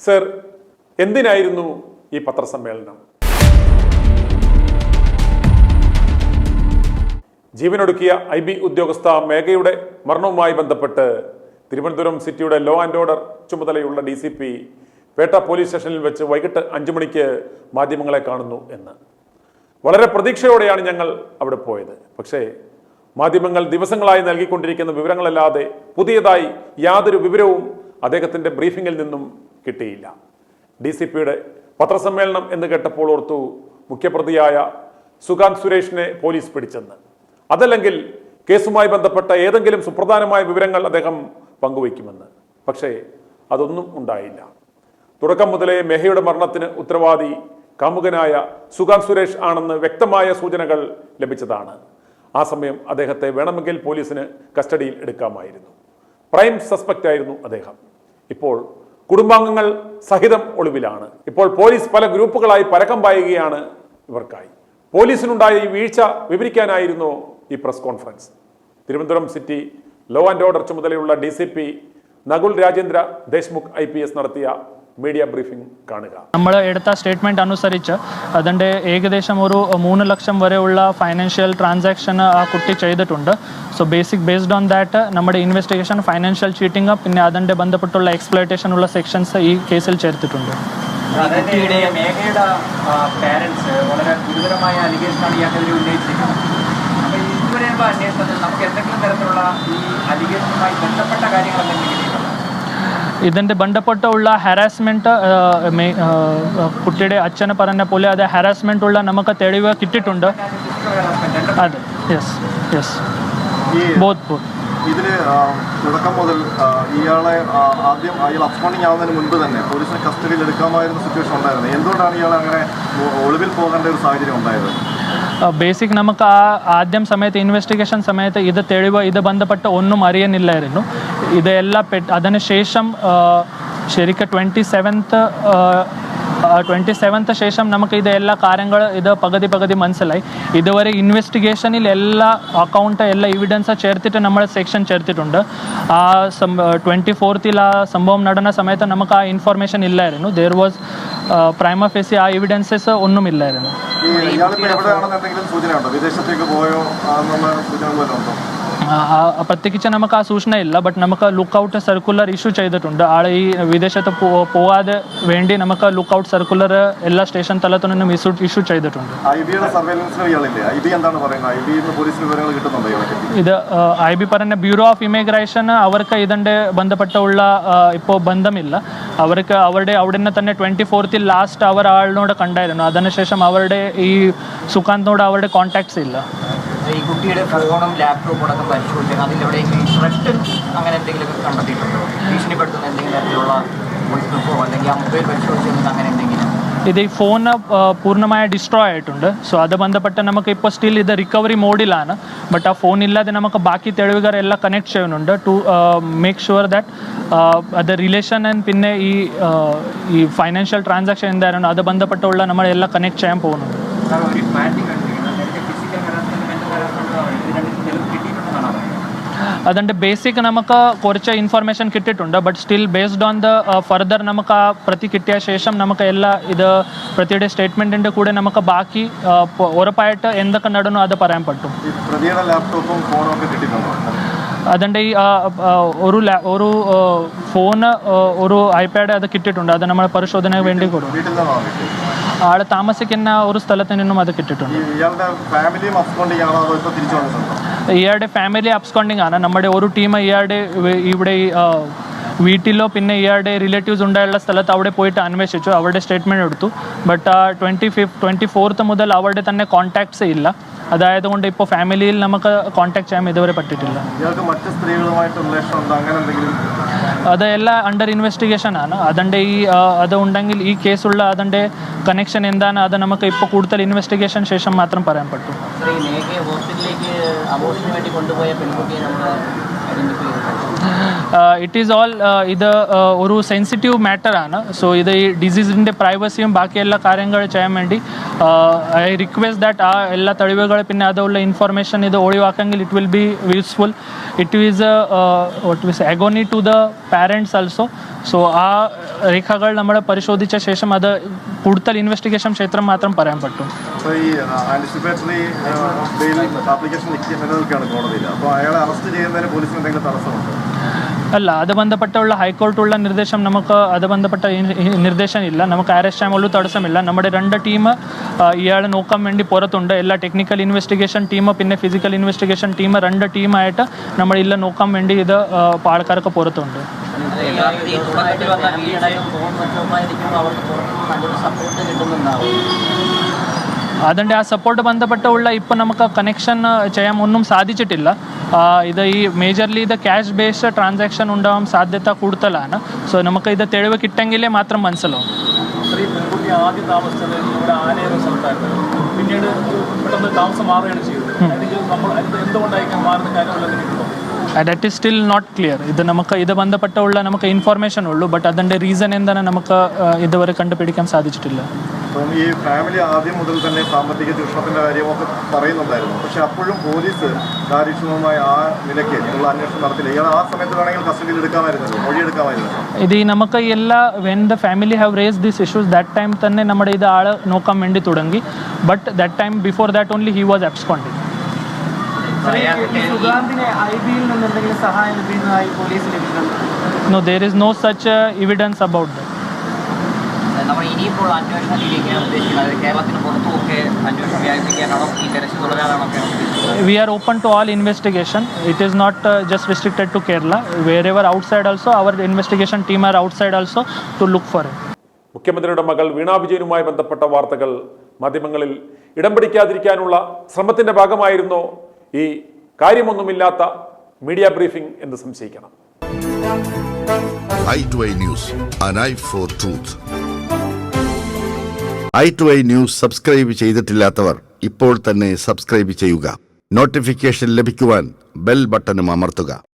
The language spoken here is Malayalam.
സർ, എന്തിനായിരുന്നു ഈ പത്രസമ്മേളനം? ജീവനൊടുക്കിയ IB ഉദ്യോഗസ്ഥ മേഘയുടെ മരണവുമായി ബന്ധപ്പെട്ട് തിരുവനന്തപുരം സിറ്റിയുടെ ലോ ആൻഡ് ഓർഡർ ചുമതലയുള്ള DCP പേട്ട പോലീസ് സ്റ്റേഷനിൽ വെച്ച് വൈകിട്ട് 5 മണിക്ക് മാധ്യമങ്ങളെ കാണുന്നു എന്ന്. വളരെ പ്രതീക്ഷയോടെയാണ് ഞങ്ങൾ അവിടെ പോയത്. പക്ഷേ മാധ്യമങ്ങൾ ദിവസങ്ങളായി നൽകിക്കൊണ്ടിരിക്കുന്ന വിവരങ്ങളല്ലാതെ പുതിയതായി യാതൊരു വിവരവും അദ്ദേഹത്തിൻ്റെ ബ്രീഫിങ്ങിൽ നിന്നും കിട്ടിയില്ല. DCPയുടെ പത്രസമ്മേളനം എന്ന് കേട്ടപ്പോൾ ഓർത്തു മുഖ്യപ്രതിയായ സുകാന്ത് സുരേഷിനെ പോലീസ് പിടിച്ചെന്ന്. അതല്ലെങ്കിൽ കേസുമായി ബന്ധപ്പെട്ട ഏതെങ്കിലും സുപ്രധാനമായ വിവരങ്ങൾ അദ്ദേഹം പങ്കുവയ്ക്കുമെന്ന്. പക്ഷേ അതൊന്നും ഉണ്ടായില്ല. തുടക്കം മുതലേ മേഘയുടെ മരണത്തിന് ഉത്തരവാദി കാമുകനായ സുകാന്ത് സുരേഷ് ആണെന്ന് വ്യക്തമായ സൂചനകൾ ലഭിച്ചതാണ്. ആ സമയം അദ്ദേഹത്തെ വേണമെങ്കിൽ പോലീസിന് കസ്റ്റഡിയിൽ എടുക്കാമായിരുന്നു. പ്രൈം സസ്പെക്റ്റ് ആയിരുന്നു അദ്ദേഹം. ഇപ്പോൾ കുടുംബാംഗങ്ങൾ സഹിതം ഒളിവിലാണ്. ഇപ്പോൾ പോലീസ് പല ഗ്രൂപ്പുകളായി പരക്കം പായുകയാണ് ഇവർക്കായി. പോലീസിനുണ്ടായ ഈ വീഴ്ച വിവരിക്കാനായിരുന്നു ഈ press conference. Thiruvananthapuram city law and order ചുമതലയുള്ള DCP നകുൽ രാജേന്ദ്ര ദേശ്മുഖ് IPS നടത്തിയ മീഡിയ ബ്രീഫിംഗ് കാണുക. നമ്മൾ എടുത്ത സ്റ്റേറ്റ്മെന്റ് അനുസരിച്ച് അതിൻ്റെ ഏകദേശം ഒരു 3 ലക്ഷം വരെയുള്ള ഫൈനാൻഷ്യൽ ട്രാൻസാക്ഷൻ ആ കുട്ടി ചെയ്തിട്ടുണ്ട്. സോ ബേസ്ഡ് ഓൺ ദാറ്റ് നമ്മുടെ ഇൻവെസ്റ്റിഗേഷൻ ഫൈനാൻഷ്യൽ ചീറ്റിംഗ് പിന്നെ അതിൻ്റെ ബന്ധപ്പെട്ടുള്ള എക്സ്പ്ലോയിറ്റേഷൻ ഉള്ള സെക്ഷൻസ് ഈ കേസിൽ ചേർത്തിട്ടുണ്ട്. മേഘയുടെ പാരൻസ് വളരെ ഗുരുതരമായ അലിഗേഷനാണ് ഇയാൾക്കെതിരെ ഉന്നയിച്ചിരിക്കുന്നത്. അപ്പോൾ ഇതുവരെയുള്ള അന്വേഷണത്തിൽ നമുക്ക് എന്തെങ്കിലും തരത്തിലുള്ള ഈ അലിഗേഷനുമായി ബന്ധപ്പെട്ട കാര്യങ്ങൾ എന്തെങ്കിലും ഇതിൻ്റെ ബന്ധപ്പെട്ടുള്ള ഹാരാസ്മെൻറ്റ് കുട്ടിയുടെ അച്ഛനെ പറഞ്ഞ പോലെ അത് ഹാരാസ്മെൻ്റ് ഉള്ള നമുക്ക് തെളിവ് കിട്ടിയിട്ടുണ്ട്. അതെ, യെസ് ബോത്ത്. ഇതിന് തുടക്കം മുതൽ ഇയാളെ ആദ്യം അയാൾ അബ്സ്കോണ്ടിങ് ആവുന്നതിന് മുൻപ് തന്നെ പോലീസിനെ കസ്റ്റഡിയിൽ എടുക്കാമായിരുന്ന സിറ്റുവേഷൻ ഉണ്ടായിരുന്നത്. എന്തുകൊണ്ടാണ് ഇയാൾ അങ്ങനെ ഒളിവിൽ പോകേണ്ട ഒരു സാഹചര്യം ഉണ്ടായത്? ബേസിക് നമുക്ക് ആദ്യം സമയത്ത് ഇൻവെസ്റ്റിഗേഷൻ സമയത്ത് ഇത് തെളിവ് ഇത് ബന്ധപ്പെട്ട് ഒന്നും അറിയുന്നില്ലായിരുന്നു. ഇതെല്ലാം അതിനുശേഷം ശരിക്കും 27th ശേഷം നമുക്ക് ഇത് എല്ലാ കാര്യങ്ങൾ ഇത് പകുതി മനസ്സിലായി. ഇതുവരെ ഇൻവെസ്റ്റിഗേഷനിൽ എല്ലാ അക്കൗണ്ട് എല്ലാ എവിഡൻസ് ചേർത്തിട്ട് നമ്മൾ സെക്ഷൻ ചേർത്തിട്ടുണ്ട്. ആ 24th ആ സംഭവം നടന്ന സമയത്ത് നമുക്ക് ആ ഇൻഫർമേഷൻ ഇല്ലായിരുന്നു. ദർ വാസ് പ്രൈമ ഫേസി ആ എവിഡൻസസ് ഒന്നുമില്ലായിരുന്നു. പ്രത്യേകിച്ച് നമുക്ക് ആ സൂചന ഇല്ല. ബട്ട് നമുക്ക് ലുക്കൗട്ട് സർക്കുലർ ഇഷ്യൂ ചെയ്തിട്ടുണ്ട്. ആളെ ഈ വിദേശത്ത് പോവാതെ വേണ്ടി നമുക്ക് ലുക്കൗട്ട് സർക്കുലർ എല്ലാ സ്റ്റേഷൻ തലത്തിൽ നിന്നും ഇഷ്യൂ ചെയ്തിട്ടുണ്ട്. ഇത് IB പറഞ്ഞ ബ്യൂറോ ഓഫ് ഇമിഗ്രേഷൻ അവർക്ക് ഇതിൻ്റെ ബന്ധപ്പെട്ടുള്ള ഇപ്പോൾ ബന്ധമില്ല. അവർക്ക് അവിടെ തന്നെ 24th ലാസ്റ്റ് അവർ ആളിനോട് കണ്ടായിരുന്നു. അതിനുശേഷം അവരുടെ ഈ സുകാന്തിനോട് അവരുടെ കോൺടാക്ട്സ് ഇല്ല. ഈ കുട്ടിയുടെ ഫോണും ലാപ്ടോപ്പും അടക്കം പരിശോധിച്ചാൽ അതിലെവിടെയെങ്കിലും ത്രെറ്റ് അങ്ങനെ എന്തെങ്കിലും കണ്ടെത്തിയിട്ടുണ്ടോ? ഭീഷണിപ്പെടുത്തുന്ന എന്തെങ്കിലും തരത്തിലുള്ള അല്ലെങ്കിൽ ആ മൊബൈൽ പരിശോധിച്ചിരുന്നത് അങ്ങനെ എന്തെങ്കിലും? ഇത് ഈ ഫോൺ പൂർണ്ണമായ ഡിസ്ട്രോയ് ആയിട്ടുണ്ട്. സോ അത് ബന്ധപ്പെട്ട് നമുക്ക് ഇപ്പോൾ സ്റ്റിൽ ഇത് റിക്കവറി മോഡിലാണ്. ബട്ട് ആ ഫോൺ ഇല്ലാതെ നമുക്ക് ബാക്കി തെളിവുകൾ എല്ലാം കണക്ട് ചെയ്യുന്നുണ്ട് ടു മേക്ക് ഷുവർ ദാറ്റ് അത് റിലേഷൻ ആൻഡ് പിന്നെ ഈ ഫൈനാൻഷ്യൽ ട്രാൻസാക്ഷൻ എന്തായിരുന്നു അത് ബന്ധപ്പെട്ടുള്ള നമ്മളെല്ലാം കണക്ട് ചെയ്യാൻ പോകുന്നുണ്ട്. അതിൻ്റെ ബേസിക് നമുക്ക് കുറച്ച് ഇൻഫർമേഷൻ കിട്ടിയിട്ടുണ്ട്. But still based on the further നമുക്ക് ആ പ്രതി കിട്ടിയ ശേഷം നമുക്ക് എല്ലാ ഇത് പ്രതിയുടെ സ്റ്റേറ്റ്മെൻറ്റിൻ്റെ കൂടെ നമുക്ക് ബാക്കി ഉറപ്പായിട്ട് എന്തൊക്കെ നടന്നു അത് പറയാൻ പറ്റും. അതിൻ്റെ ഈ ഒരു ഫോണ് ഒരു iPad അത് കിട്ടിയിട്ടുണ്ട്. അത് നമ്മൾ പരിശോധനയ്ക്ക് വേണ്ടി കൊടുക്കും. ആൾ താമസിക്കുന്ന ഒരു സ്ഥലത്ത് നിന്നും അത് കിട്ടിയിട്ടുണ്ട്. ഇയാളുടെ ഫാമിലി അബ്സ്കോണ്ടിങ് ആണ്. നമ്മുടെ ഒരു ടീം ഇയാളുടെ ഇവിടെ വീട്ടിലോ പിന്നെ ഇയാളുടെ റിലേറ്റീവ്സ് ഉണ്ടായുള്ള സ്ഥലത്ത് അവിടെ പോയിട്ട് അന്വേഷിച്ചു. അവരുടെ സ്റ്റേറ്റ്മെൻറ്റ് എടുത്തു. ബട്ട് 24th മുതൽ അവരുടെ തന്നെ കോൺടാക്ട്സ് ഇല്ല. അതായത് കൊണ്ട് ഇപ്പോൾ ഫാമിലിയിൽ നമുക്ക് കോൺടാക്ട് ചെയ്യാൻ ഇതുവരെ പറ്റിയിട്ടില്ല. അതെല്ലാം അണ്ടർ ഇൻവെസ്റ്റിഗേഷൻ ആണ്. അതിൻ്റെ അത് ഉണ്ടെങ്കിൽ ഈ കേസുള്ള അതിൻ്റെ കണക്ഷൻ എന്താണ് അത് നമുക്ക് ഇപ്പോൾ കൂടുതൽ ഇൻവെസ്റ്റിഗേഷൻ ശേഷം മാത്രം പറയാൻ പറ്റും. ഇറ്റ് ഈസ് ഓൾ ഇത് ഒരു സെൻസിറ്റീവ് മാറ്ററാണ്. സോ ഇത് ഈ ഡിസീസിൻ്റെ പ്രൈവസിയും ബാക്കി എല്ലാ കാര്യങ്ങൾ ചെയ്യാൻ വേണ്ടി ഐ റിക്വസ്റ്റ് ദാറ്റ് ആ എല്ലാ തെളിവുകൾ പിന്നെ അതുള്ള ഇൻഫർമേഷൻ ഇത് ഒഴിവാക്കെങ്കിൽ it will be useful. It is what we say agony to the parents also. So ആ രേഖകൾ നമ്മൾ പരിശോധിച്ച ശേഷം അത് കൂടുതൽ ഇൻവെസ്റ്റിഗേഷൻ ക്ഷേത്രം മാത്രം പറയാൻ പറ്റും. അപ്പോൾ ഈ ആൻറ്റിസിപ്പേറ്ററി ബെയിൽ ആപ്ലിക്കേഷൻ നിലനിൽക്കുകയാണ് കോടതിയിൽ. അപ്പോൾ അയാളെ അറസ്റ്റ് ചെയ്യുന്നതിന് പോലീസിന് എന്തെങ്കിലും തടസ്സമുണ്ടോ? അല്ല, അത് ബന്ധപ്പെട്ടുള്ള ഹൈക്കോർട്ടുള്ള നിർദ്ദേശം നമുക്ക് അത് ബന്ധപ്പെട്ട നിർദ്ദേശം ഇല്ല. നമുക്ക് അറസ്റ്റ് ചെയ്യാൻ ഒരു തടസ്സമില്ല. നമ്മുടെ 2 ടീം ഇയാളെ നോക്കാൻ വേണ്ടി പുറത്തുണ്ട്. എല്ലാ ടെക്നിക്കൽ ഇൻവെസ്റ്റിഗേഷൻ ടീം പിന്നെ ഫിസിക്കൽ ഇൻവെസ്റ്റിഗേഷൻ ടീം 2 ടീമായിട്ട് നമ്മൾ ഇല്ല നോക്കാൻ വേണ്ടി ഇത് ആൾക്കാർക്ക് പുറത്തുണ്ട്. അതിൻ്റെ ആ സപ്പോർട്ട് ബന്ധപ്പെട്ടുള്ള ഇപ്പം നമുക്ക് കണക്ഷൻ ചെയ്യാൻ ഒന്നും സാധിച്ചിട്ടില്ല. ഇത് ഈ മേജർലി ഇത് ക്യാഷ് ബേസ്ഡ് ട്രാൻസാക്ഷൻ ഉണ്ടാവാൻ സാധ്യത കൂടുതലാണ്. സോ നമുക്ക് ഇത് തെളിവ് കിട്ടെങ്കിലേ മാത്രം മനസ്സിലാവും. പെൺകുട്ടി ആദ്യം താമസിച്ചത് ഇവിടെ ആനയുടെ സ്ഥലത്തായിരുന്നു. പിന്നീട് പെട്ടെന്ന് താമസം മാറുകയാണ് ചെയ്തത്. നമ്മൾ എന്തുകൊണ്ടായിരിക്കും മാറുന്ന കാര്യങ്ങളെല്ലാം that is still not clear. ഇത് നമുക്ക് ഇത് ബന്ധപ്പെട്ടുള്ള നമുക്ക് ഇൻഫർമേഷൻ ഉള്ളൂ. ബട്ട് അതിൻ്റെ റീസൺ എന്താണ് നമുക്ക് ഇതുവരെ കണ്ടുപിടിക്കാൻ സാധിച്ചിട്ടില്ല. അപ്പം ഈ ഫാമിലി ആദ്യം മുതൽ തന്നെ സാമ്പത്തിക ചൂഷണത്തിൻ്റെ കാര്യമൊക്കെ പറയുന്നുണ്ടായിരുന്നു. പക്ഷേ അപ്പോഴും പോലീസ് കാര്യക്ഷമമായി ആ നിലയ്ക്ക് നിങ്ങൾ അന്വേഷണം നടത്തില്ല. ഇയാൾ ആ സമയത്ത് വേണമെങ്കിൽ കസ്റ്റഡിയിൽ എടുക്കാമായിരുന്നല്ലോ, മൊഴിയെടുക്കാമായിരുന്നു. ഇത് നമുക്ക് എല്ലാ when the family have raise this issues that time തന്നെ നമ്മുടെ ഇത് ആൾ നോക്കാൻ വേണ്ടി തുടങ്ങി. But that time before that only he was absconding. No, there is no such evidence about that. നമ്മൾ ഇനിയിപ്പോൾ അന്വേഷണത്തിലേക്ക് ഉദ്ദേശിക്കുന്നത് കേരളത്തിന് പുറത്തുമൊക്കെ അന്വേഷണം വ്യാപിപ്പിക്കാനാണോ ഈ തെരച്ചിൽ തുടരാനാണോ? We are open to all investigation. It is not just restricted to Kerala. Wherever outside also, our investigation team are outside also to look for it. മുഖ്യമന്ത്രിയുടെ മകൾ വീണ വിജയനുമായി ബന്ധപ്പെട്ട വാർത്തകൾ മാധ്യമങ്ങളിൽ ഇടം പിടിക്കാതിരിക്കാനുള്ള ശ്രമത്തിന്റെ ഭാഗമായിരുന്നോ ഈ കാര്യമൊന്നുമില്ലാത്ത മീഡിയ ബ്രീഫിംഗ് എന്ന് സംശയിക്കണം. i2i News, an eye for truth. i2i News subscribe ചെയ്തിട്ടില്ലാത്തവർ ഇപ്പോൾ തന്നെ സബ്സ്ക്രൈബ് ചെയ്യുക. നോട്ടിഫിക്കേഷൻ ലഭിക്കുവാൻ ബെൽ ബട്ടണും അമർത്തുക.